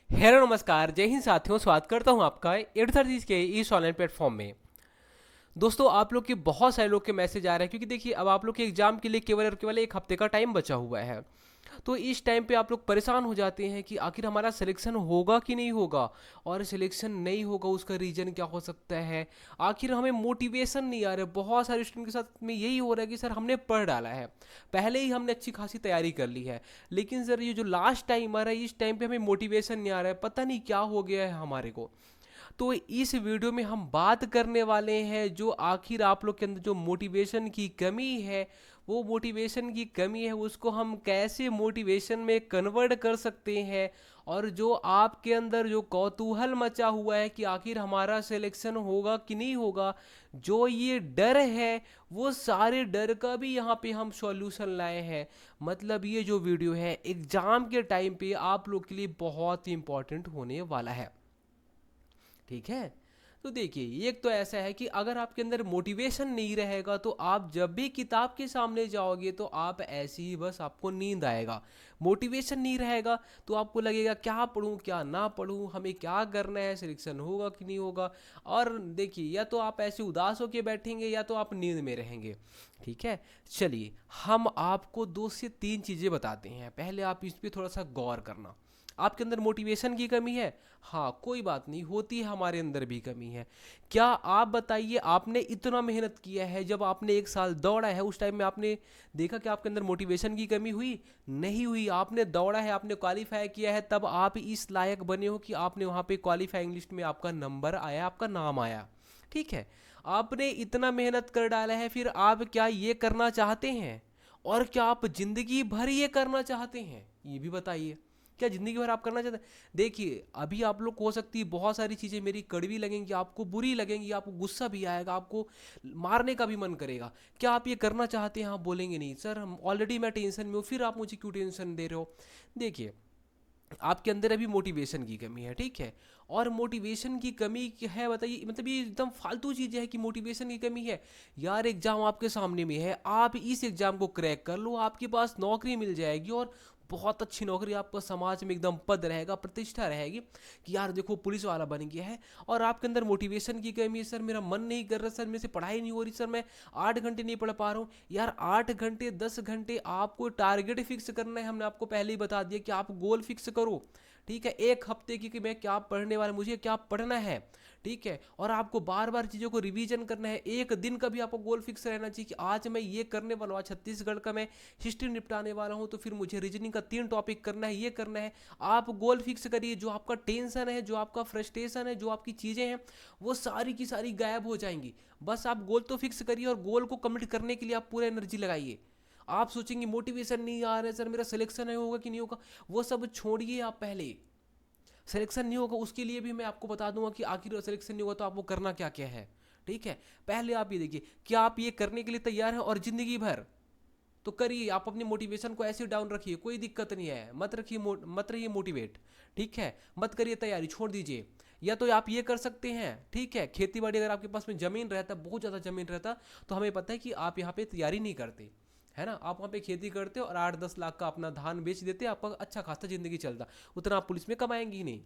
Hello नमस्कार, जय हिंद साथियों। स्वागत करता हूं आपका एडथर्जीज के इस ऑनलाइन प्लेटफॉर्म में। दोस्तों, आप लोग के बहुत सारे लोग के मैसेज आ रहे हैं क्योंकि देखिए अब आप लोग के एग्जाम के लिए केवल और केवल एक हफ्ते का टाइम बचा हुआ है। तो इस टाइम पे आप लोग परेशान हो जाते हैं कि आखिर हमारा सिलेक्शन होगा कि नहीं होगा, और सिलेक्शन नहीं होगा उसका रीज़न क्या हो सकता है। आखिर हमें मोटिवेशन नहीं आ रहा है। बहुत सारे स्टूडेंट के साथ में यही हो रहा है कि सर हमने पढ़ डाला है, पहले ही हमने अच्छी खासी तैयारी कर ली है, लेकिन सर ये जो लास्ट टाइम आ रहा है इस टाइम पे हमें मोटिवेशन नहीं आ रहा है, पता नहीं क्या हो गया है हमारे को। तो इस वीडियो में हम बात करने वाले हैं जो आखिर आप लोग के अंदर जो मोटिवेशन की कमी है, वो मोटिवेशन की कमी है उसको हम कैसे मोटिवेशन में कन्वर्ट कर सकते हैं। और जो आपके अंदर जो कौतूहल मचा हुआ है कि आखिर हमारा सिलेक्शन होगा कि नहीं होगा, जो ये डर है, वो सारे डर का भी यहाँ पे हम सॉल्यूशन लाए हैं। मतलब ये जो वीडियो है एग्जाम के टाइम पे आप लोग के लिए बहुत ही इंपॉर्टेंट होने वाला है। ठीक है। तो देखिए एक तो ऐसा है कि अगर आपके अंदर मोटिवेशन नहीं रहेगा तो आप जब भी किताब के सामने जाओगे तो आप ऐसे ही बस आपको नींद आएगा। मोटिवेशन नहीं रहेगा तो आपको लगेगा क्या पढूं क्या ना पढूं, हमें क्या करना है, सिलेक्शन होगा कि नहीं होगा। और देखिए या तो आप ऐसे उदास होके बैठेंगे या तो आप नींद में रहेंगे। ठीक है। चलिए हम आपको दो से तीन चीज़ें बताते हैं, पहले आप इस पर थोड़ा सा गौर करना। आपके अंदर मोटिवेशन की कमी है, हाँ कोई बात नहीं, होती है, हमारे अंदर भी कमी है। क्या आप बताइए, आपने इतना मेहनत किया है, जब आपने एक साल दौड़ा है उस टाइम में आपने देखा कि आपके अंदर मोटिवेशन की कमी हुई? नहीं हुई। आपने दौड़ा है, आपने क्वालिफाई किया है, तब आप इस लायक बने हो कि आपने वहाँ पे क्वालिफाइंग लिस्ट में आपका नंबर आया, आपका नाम आया। ठीक है। आपने इतना मेहनत कर डाला है, फिर आप क्या ये करना चाहते हैं? और क्या आप जिंदगी भर ये करना चाहते हैं, ये भी बताइए। क्या जिंदगी भर आप करना चाहते हैं? देखिए अभी आप लोग को हो सकती है बहुत सारी चीज़ें मेरी कड़वी लगेंगी, आपको बुरी लगेंगी, आपको गुस्सा भी आएगा, आपको मारने का भी मन करेगा। क्या आप ये करना चाहते हैं? आप बोलेंगे नहीं सर, हम ऑलरेडी मैं टेंशन में हूँ, फिर आप मुझे क्यों टेंशन दे रहे हो। देखिए आपके अंदर अभी मोटिवेशन की कमी है। ठीक है। और मोटिवेशन की कमी है बताइए, मतलब ये एकदम फालतू चीज़ है कि मोटिवेशन की कमी है। यार एग्जाम आपके सामने में है, आप इस एग्जाम को क्रैक कर लो, आपके पास नौकरी मिल जाएगी, और बहुत अच्छी नौकरी, आपका समाज में एकदम पद रहेगा, प्रतिष्ठा रहेगी कि यार देखो पुलिस वाला बन गया है। और आपके अंदर मोटिवेशन की कमी है, सर मेरा मन नहीं कर रहा, सर मेरे से पढ़ाई नहीं हो रही, सर मैं 8 घंटे नहीं पढ़ पा रहा हूँ। यार 8 घंटे 10 घंटे आपको टारगेट फिक्स करना है, हमने आपको पहले ही बता दिया कि आप गोल फिक्स करो। ठीक है, एक हफ्ते की कि मैं क्या पढ़ने वाला, मुझे क्या पढ़ना है। ठीक है। और आपको बार बार चीज़ों को रिवीजन करना है, एक दिन का भी आपको गोल फिक्स रहना चाहिए कि आज मैं ये करने वाला हूँ, आज छत्तीसगढ़ का मैं हिस्ट्री निपटाने वाला हूँ, तो फिर मुझे रीजनिंग का 3 टॉपिक करना है, ये करना है। आप गोल फिक्स करिए, जो आपका टेंशन है, जो आपका फ्रस्ट्रेशन है, जो आपकी चीज़ें हैं, वो सारी की सारी गायब हो जाएंगी। बस आप गोल तो फिक्स करिए और गोल को कम्प्लीट करने के लिए आप पूरा एनर्जी लगाइए। आप सोचेंगे मोटिवेशन नहीं आ रहा है सर, मेरा सिलेक्शन है होगा कि नहीं होगा, वो सब छोड़िए। आप पहले सिलेक्शन नहीं होगा उसके लिए भी मैं आपको बता दूंगा कि आखिर सिलेक्शन नहीं होगा तो आपको करना क्या क्या है। ठीक है। पहले आप ये देखिए, क्या आप ये करने के लिए तैयार हैं? और जिंदगी भर तो करिए, आप अपनी मोटिवेशन को ऐसे डाउन रखिए, कोई दिक्कत नहीं है, मत रखिए, मत रहिए मोटिवेट। ठीक है। मत करिए तैयारी, छोड़ दीजिए। या तो आप ये कर सकते हैं, ठीक है, खेती बाड़ी, अगर आपके पास में जमीन रहता, बहुत ज़्यादा जमीन रहता, तो हमें पता है कि आप यहाँ पे तैयारी नहीं करते, है ना, आप वहाँ पे खेती करते और 8-10 लाख का अपना धान बेच देते, आपका अच्छा खासा जिंदगी चलता, उतना आप पुलिस में कमाएंगे ही नहीं।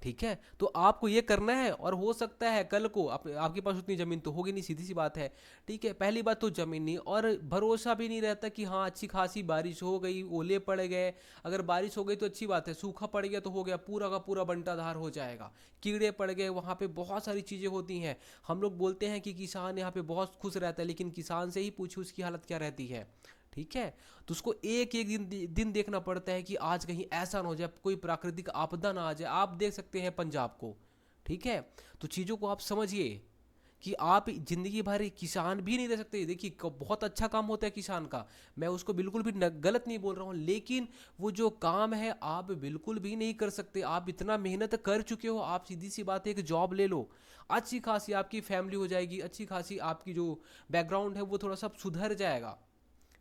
ठीक है। तो आपको ये करना है, और हो सकता है कल को आपके पास उतनी ज़मीन तो होगी नहीं, सीधी सी बात है। ठीक है। पहली बात तो ज़मीन नहीं, और भरोसा भी नहीं रहता कि हाँ अच्छी खासी बारिश हो गई, ओले पड़ गए। अगर बारिश हो गई तो अच्छी बात है, सूखा पड़ गया तो हो गया, पूरा का पूरा बंटाधार हो जाएगा। कीड़े पड़ गए, वहाँ पे बहुत सारी चीज़ें होती हैं। हम लोग बोलते हैं कि किसान यहाँ पे बहुत खुश रहता है, लेकिन किसान से ही पूछो उसकी हालत क्या रहती है। ठीक है। तो उसको एक एक दिन देखना पड़ता है कि आज कहीं ऐसा ना हो जाए, कोई प्राकृतिक आपदा ना आ जाए। आप देख सकते हैं पंजाब को। ठीक है। तो चीज़ों को आप समझिए कि आप जिंदगी भर किसान भी नहीं रह सकते। देखिए बहुत अच्छा काम होता है किसान का, मैं उसको बिल्कुल भी गलत नहीं बोल रहा हूँ, लेकिन वो जो काम है आप बिल्कुल भी नहीं कर सकते। आप इतना मेहनत कर चुके हो, आप सीधी सी बात है एक जॉब ले लो, अच्छी खासी आपकी फैमिली हो जाएगी, अच्छी खासी आपकी जो बैकग्राउंड है वो थोड़ा सा सुधर जाएगा।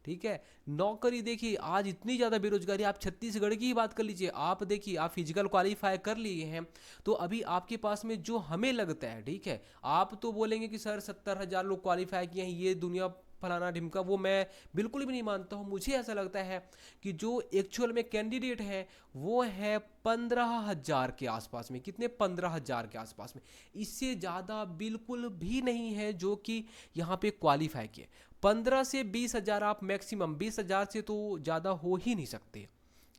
ठीक है। नौकरी देखिए आज इतनी ज़्यादा बेरोजगारी, आप छत्तीसगढ़ की ही बात कर लीजिए, आप देखिए आप फिजिकल क्वालिफाई कर लिए हैं, तो अभी आपके पास में जो हमें लगता है, ठीक है, आप तो बोलेंगे कि सर 70,000 लोग क्वालिफाई किए हैं, ये दुनिया फलाना ढिमका, वो मैं बिल्कुल भी नहीं मानता हूँ। मुझे ऐसा लगता है कि जो एक्चुअल में कैंडिडेट है वो है 15,000 के आसपास में। कितने? 15,000 के आसपास में। इससे ज़्यादा बिल्कुल भी नहीं है जो कि यहाँ पे क्वालिफाई किए। 15 से 20,000 आप मैक्सिमम, 20,000 से तो ज़्यादा हो ही नहीं सकते।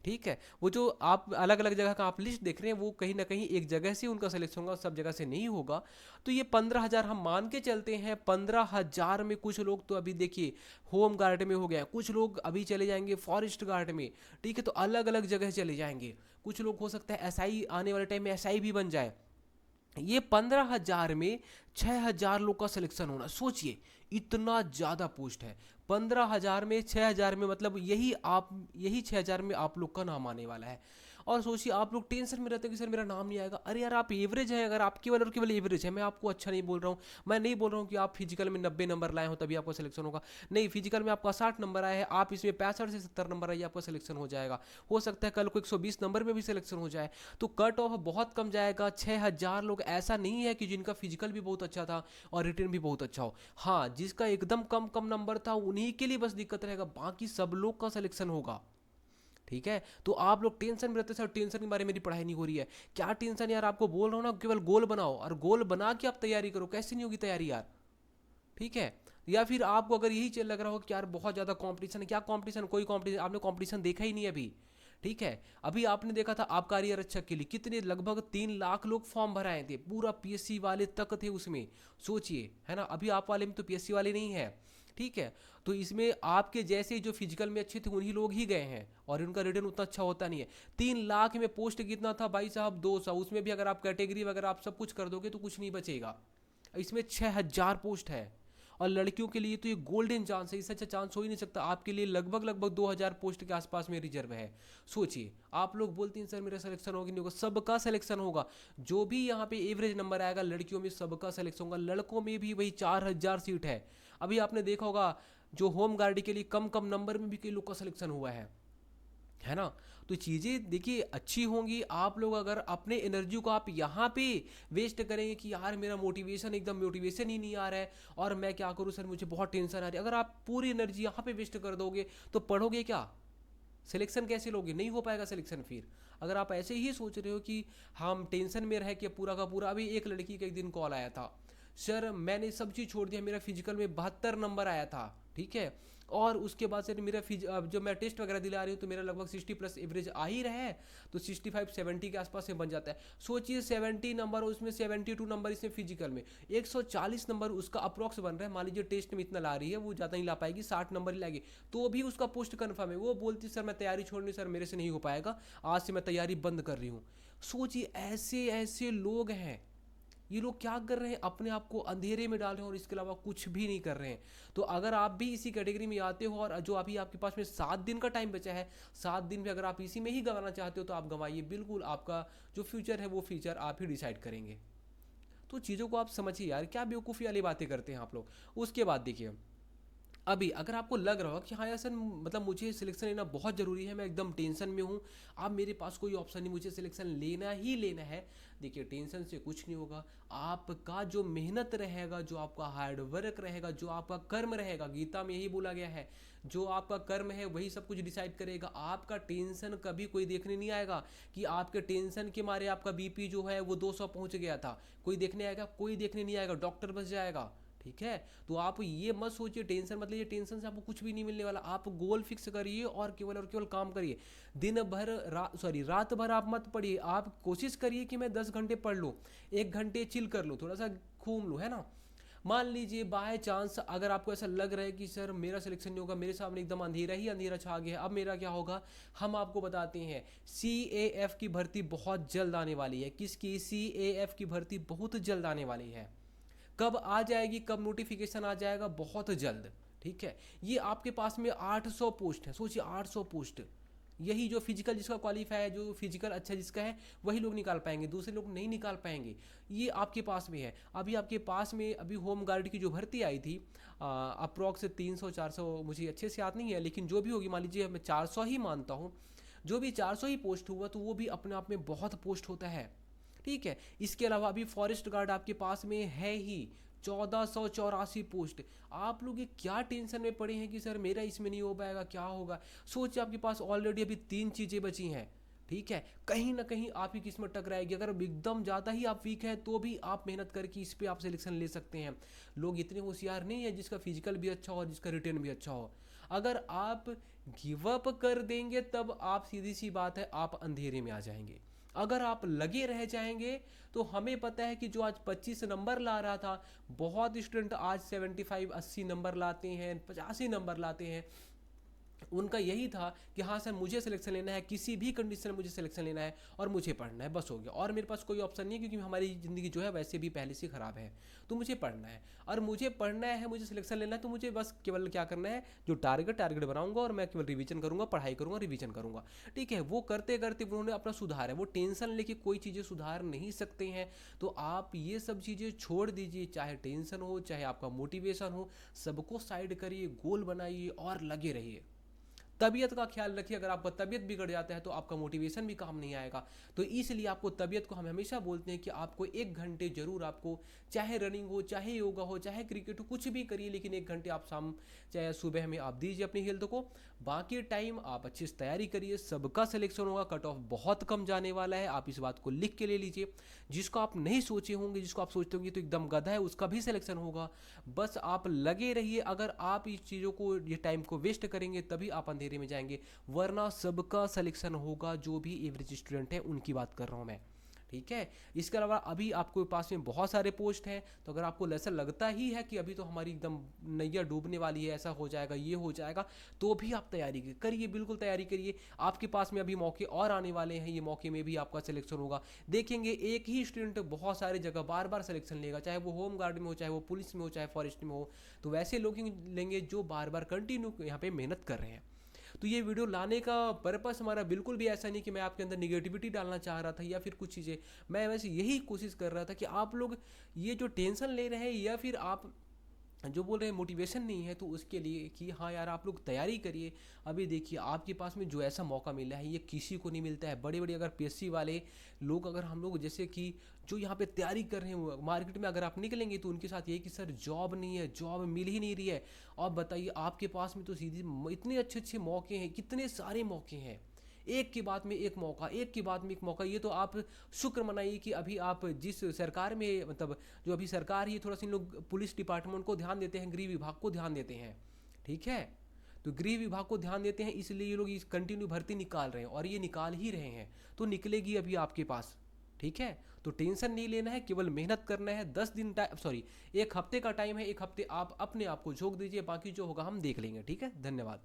ठीक है, वो जो आप अलग अलग जगह का आप लिस्ट देख रहे हैं वो कहीं ना कहीं एक जगह से उनका सिलेक्शन होगा, सब जगह से नहीं होगा। तो ये 15,000 हम मान के चलते हैं। 15,000 में कुछ लोग तो अभी देखिए होम गार्ड में हो गया, कुछ लोग अभी चले जाएंगे फॉरेस्ट गार्ड में। ठीक है, तो अलग अलग जगह चले जाएंगे। कुछ लोग हो सकता है एसआई, आने वाले टाइम में एसआई भी बन जाए। ये 15,000 में 6,000 लोग का सिलेक्शन होना, सोचिए इतना ज़्यादा पोस्ट है। 15,000 में 6,000 में, मतलब यही 6,000 में आप लोग का नाम आने वाला है। और सोचिए आप लोग टेंशन में रहते हो कि सर मेरा नाम नहीं आएगा। अरे यार, आप एवरेज हैं, अगर आप केवल और केवल एवरेज है, मैं आपको अच्छा नहीं बोल रहा हूँ। मैं नहीं बोल रहा हूँ कि आप फिजिकल में 90 नंबर लाए हो तभी आपका सिलेक्शन होगा। नहीं, फिजिकल में आपका 60 नंबर आया है, आप इसमें 65 से 70 नंबर आइए, आपका सिलेक्शन हो जाएगा। हो सकता है कल को 120 नंबर में भी सिलेक्शन हो जाए। तो कट ऑफ बहुत कम जाएगा। 6,000 लोग ऐसा नहीं है कि जिनका फिजिकल भी बहुत अच्छा था और रिटर्न भी बहुत अच्छा हो। हाँ, जिसका एकदम कम कम नंबर था उन्हीं के लिए बस दिक्कत रहेगा, बाकी सब लोग का सिलेक्शन होगा। ठीक है, तो आप लोग टेंशन में रहते सर, टेंशन के बारे में मेरी पढ़ाई नहीं हो रही है। क्या टेंशन यार, आपको बोल रहा हूँ ना, केवल गोल बनाओ और गोल बना के आप तैयारी करो। कैसे नहीं होगी तैयारी यार? ठीक है। या फिर आपको अगर यही चल लग रहा हो कि यार बहुत ज़्यादा कंपटीशन है, क्या कंपटीशन? कोई कंपटीशन, आपने कंपटीशन देखा ही नहीं अभी। ठीक है, अभी आपने देखा था आबकारी आरक्षक के लिए कितने, लगभग 3 लाख लोग फॉर्म भराए थे, पूरा पीएससी वाले तक थे उसमें। सोचिए, है ना? अभी आप वाले में तो पीएससी वाले नहीं है। ठीक है, तो इसमें आपके जैसे जो फिजिकल में अच्छे थे उन्हीं लोग ही गए हैं और उनका रिटर्न उतना अच्छा होता नहीं है। 3 लाख में पोस्ट कितना था भाई साहब? 200। उसमें भी अगर आप कैटेगरी वगैरह आप सब कुछ कर दोगे तो कुछ नहीं बचेगा। इसमें 6,000 पोस्ट है। और लड़कियों के लिए तो ये गोल्डन चांस है, इससे अच्छा चांस हो ही नहीं सकता। आपके लिए लगभग लगभग 2,000 पोस्ट के आसपास में रिजर्व है। सोचिए, आप लोग बोलते हैं सर मेरा सिलेक्शन होगा नहीं होगा, सबका सिलेक्शन होगा। जो भी यहाँ पे एवरेज नंबर आएगा लड़कियों में सबका सिलेक्शन होगा। लड़कों में भी वही 4,000 सीट है। अभी आपने देखा होगा जो होम गार्ड के लिए कम कम नंबर में भी कई लोग का सिलेक्शन हुआ है ना? तो चीज़ें देखिए अच्छी होंगी। आप लोग अगर अपने एनर्जी को आप यहाँ पे वेस्ट करेंगे कि यार मेरा मोटिवेशन एकदम मोटिवेशन ही नहीं आ रहा है और मैं क्या करूँ सर, मुझे बहुत टेंशन आ रही है, अगर आप पूरी एनर्जी यहाँ पे वेस्ट कर दोगे तो पढ़ोगे क्या? सिलेक्शन कैसे लोगे? नहीं हो पाएगा सिलेक्शन। फिर अगर आप ऐसे ही सोच रहे हो कि हम टेंशन में रह के पूरा का पूरा, अभी एक लड़की का एक दिन कॉल आया था, सर मैंने सब चीज़ छोड़ दिया, मेरा फिजिकल में 72 नंबर आया था। ठीक है, और उसके बाद से मेरा अब जब मैं टेस्ट वगैरह दिला रही हूँ तो मेरा लगभग 60 प्लस एवरेज आ ही रहा है, तो 65-70 के आसपास में बन जाता है। सोचिए 70 नंबर, उसमें 72 नंबर इसमें फिजिकल में, 140 नंबर उसका अप्रॉक्स बन रहा है। मान लीजिए टेस्ट में इतना ला रही है, वो ज़्यादा नहीं ला पाएगी, 60 नंबर ही लाएगी, तो भी उसका पोस्ट कन्फर्म है। वो बोलती सर मैं तैयारी छोड़नी, सर मेरे से नहीं हो पाएगा, आज से मैं तैयारी बंद कर रही हूँ। सोचिए ऐसे ऐसे लोग हैं। ये लोग क्या कर रहे हैं? अपने आप को अंधेरे में डाल रहे हैं और इसके अलावा कुछ भी नहीं कर रहे हैं। तो अगर आप भी इसी कैटेगरी में आते हो और जो अभी आपके पास में 7 दिन का टाइम बचा है, 7 दिन में अगर आप इसी में ही गंवाना चाहते हो तो आप गंवाइए बिल्कुल। आपका जो फ्यूचर है वो फ्यूचर आप ही डिसाइड करेंगे। तो चीज़ों को आप समझिए यार, क्या बेवकूफ़ी वाली बातें करते हैं आप लोग। उसके बाद देखिए, अभी अगर आपको लग रहा हो कि हाँ यार सर, मतलब मुझे सिलेक्शन लेना बहुत ज़रूरी है, मैं एकदम टेंशन में हूँ, अब मेरे पास कोई ऑप्शन नहीं, मुझे सिलेक्शन लेना ही लेना है। देखिए टेंशन से कुछ नहीं होगा। आपका जो मेहनत रहेगा, जो आपका हार्ड वर्क रहेगा, जो आपका कर्म रहेगा, गीता में यही बोला गया है, जो आपका कर्म है वही सब कुछ डिसाइड करेगा। आपका टेंशन कभी कोई देखने नहीं आएगा कि आपके टेंशन के मारे आपका बीपी जो है वो 200 पहुंच गया था। कोई देखने आएगा? कोई देखने नहीं आएगा, डॉक्टर बस जाएगा। ठीक है, तो आप ये मत सोचिए टेंशन, मतलब ये टेंशन से आपको कुछ भी नहीं मिलने वाला। आप गोल फिक्स करिए और केवल काम करिए। दिन भर रात भर आप मत पढ़िए। आप कोशिश करिए कि मैं 10 घंटे पढ़ लूँ, 1 घंटे चिल कर लूँ, थोड़ा सा घूम लूँ, है ना? मान लीजिए बाय चांस अगर आपको ऐसा लग रहा है कि सर मेरा सिलेक्शन नहीं होगा, मेरे सामने एकदम अंधेरा ही अंधेरा छा गया है, अब मेरा क्या होगा? हम आपको बताते हैं, CAF की भर्ती बहुत जल्द आने वाली है। किसकी? CAF की भर्ती बहुत जल्द आने वाली है। कब आ जाएगी, कब नोटिफिकेशन आ जाएगा? बहुत जल्द। ठीक है, ये आपके पास में 800 पोस्ट है। सोचिए 800 पोस्ट, यही जो फिजिकल जिसका क्वालिफाई है, जो फिजिकल अच्छा जिसका है, वही लोग निकाल पाएंगे, दूसरे लोग नहीं निकाल पाएंगे। ये आपके पास में है। अभी आपके पास में अभी होम गार्ड की जो भर्ती आई थी, अप्रॉक्स 300-400, मुझे अच्छे से याद नहीं है, लेकिन जो भी होगी, मान लीजिए मैं 400 ही मानता हूँ, जो भी 400 ही पोस्ट हुआ तो वो भी अपने आप में बहुत पोस्ट होता है। ठीक है, इसके अलावा अभी फॉरेस्ट गार्ड आपके पास में है ही 1484 पोस्ट। आप लोग ये क्या टेंशन में पड़े हैं कि सर मेरा इसमें नहीं हो पाएगा, क्या होगा। सोचिए आपके पास ऑलरेडी अभी 3 चीज़ें बची हैं, ठीक है। कहीं ना कहीं आपकी किस्मत टकराएगी। अगर एकदम ज़्यादा ही आप वीक हैं तो भी आप मेहनत करके इस पे आप सिलेक्शन ले सकते हैं। लोग इतने होशियार नहीं है जिसका फिजिकल भी अच्छा हो और जिसका रिटर्न भी अच्छा हो। अगर आप गिव अप कर देंगे तब आप, सीधी सी बात है, आप अंधेरे में आ जाएंगे। अगर आप लगे रह जाएंगे तो हमें पता है कि जो आज 25 नंबर ला रहा था, बहुत स्टूडेंट आज 75 80 नंबर लाते हैं, 85 नंबर लाते हैं। उनका यही था कि हाँ सर मुझे सिलेक्शन लेना है, किसी भी कंडीशन में मुझे सिलेक्शन लेना है और मुझे पढ़ना है, बस हो गया। और मेरे पास कोई ऑप्शन नहीं है क्योंकि हमारी ज़िंदगी जो है वैसे भी पहले से ख़राब है, तो मुझे पढ़ना है। और मुझे पढ़ना है, मुझे सिलेक्शन लेना है, तो मुझे बस केवल क्या करना है, जो टारगेट बनाऊंगा और मैं केवल रिवीजन करूंगा, पढ़ाई करूंगा, रिवीजन करूंगा, ठीक है। वो करते करते उन्होंने अपना सुधार है, वो टेंशन लेके कोई चीज़ें सुधार नहीं सकते हैं। तो आप ये सब चीज़ें छोड़ दीजिए, चाहे टेंशन हो चाहे आपका मोटिवेशन हो, सबको साइड करिए, गोल बनाइए और लगे रहिए। तबीयत का ख्याल रखिए। अगर आपका तबीयत बिगड़ जाता है तो आपका मोटिवेशन भी काम नहीं आएगा। तो इसलिए आपको तबीयत को हम हमेशा बोलते हैं कि आपको 1 घंटे जरूर, आपको चाहे रनिंग हो, चाहे योगा हो, चाहे क्रिकेट हो, कुछ भी करिए, लेकिन 1 घंटे आप शाम चाहे सुबह में आप दीजिए अपनी हेल्थ को। बाकी टाइम आप अच्छी से तैयारी करिए, सबका सिलेक्शन होगा, कट ऑफ बहुत कम जाने वाला है, आप इस बात को लिख के ले लीजिए। जिसको आप नहीं सोचे होंगे, जिसको आप सोचते होंगे तो एकदम गधा है, उसका भी सिलेक्शन होगा। बस आप लगे रहिए। अगर आप इस चीज़ों को, ये टाइम को वेस्ट करेंगे तभी आप अंधेरे में जाएंगे, वरना सबका सिलेक्शन होगा। जो भी एवरेज स्टूडेंट है उनकी बात कर रहा हूँ मैं, ठीक है। इसके अलावा अभी आपको पास में बहुत सारे पोस्ट हैं, तो अगर आपको ऐसा लगता ही है कि अभी तो हमारी एकदम नैया डूबने वाली है, ऐसा हो जाएगा, ये हो जाएगा, तो भी आप तैयारी करिए, बिल्कुल तैयारी करिए। आपके पास में अभी मौके और आने वाले हैं, ये मौके में भी आपका सिलेक्शन होगा। देखेंगे एक ही स्टूडेंट बहुत सारी जगह बार बार सिलेक्शन लेगा, चाहे वो होम गार्ड में हो, चाहे वो पुलिस में हो, चाहे फॉरेस्ट में हो। तो वैसे लोग लेंगे जो बार बार कंटिन्यू यहाँ पे मेहनत कर रहे हैं। तो ये वीडियो लाने का पर्पस हमारा बिल्कुल भी ऐसा नहीं कि मैं आपके अंदर निगेटिविटी डालना चाह रहा था या फिर कुछ चीज़ें। मैं वैसे यही कोशिश कर रहा था कि आप लोग ये जो टेंशन ले रहे हैं या फिर आप जो बोल रहे हैं मोटिवेशन नहीं है, तो उसके लिए कि हाँ यार आप लोग तैयारी करिए। अभी देखिए आपके पास में जो ऐसा मौका मिला है ये किसी को नहीं मिलता है। बड़े बड़े अगर पीएससी वाले लोग, अगर हम लोग जैसे कि जो यहाँ पे तैयारी कर रहे हैं मार्केट में अगर आप निकलेंगे तो उनके साथ ये कि सर जॉब नहीं है, जॉब मिल ही नहीं रही है। अब बताइए आपके पास में तो सीधी इतने अच्छे अच्छे मौके हैं, कितने सारे मौके हैं, एक के बाद में एक मौका, एक के बाद में एक मौका। ये तो आप शुक्र मनाइए कि अभी आप जिस सरकार में, मतलब जो अभी सरकार ही, थोड़ा सा इन लोग पुलिस डिपार्टमेंट को ध्यान देते हैं, गृह विभाग को ध्यान देते हैं, ठीक है। तो गृह विभाग को ध्यान देते हैं, इसलिए ये लोग इस कंटिन्यू भर्ती निकाल रहे हैं और ये निकाल ही रहे हैं, तो निकलेगी अभी आपके पास, ठीक है। तो टेंशन नहीं लेना है, केवल मेहनत करना है। 10 दिन टाइम, सॉरी 1 हफ्ते का टाइम है, 1 हफ्ते आप अपने आप को झोंक दीजिए, बाकी जो होगा हम देख लेंगे, ठीक है। धन्यवाद।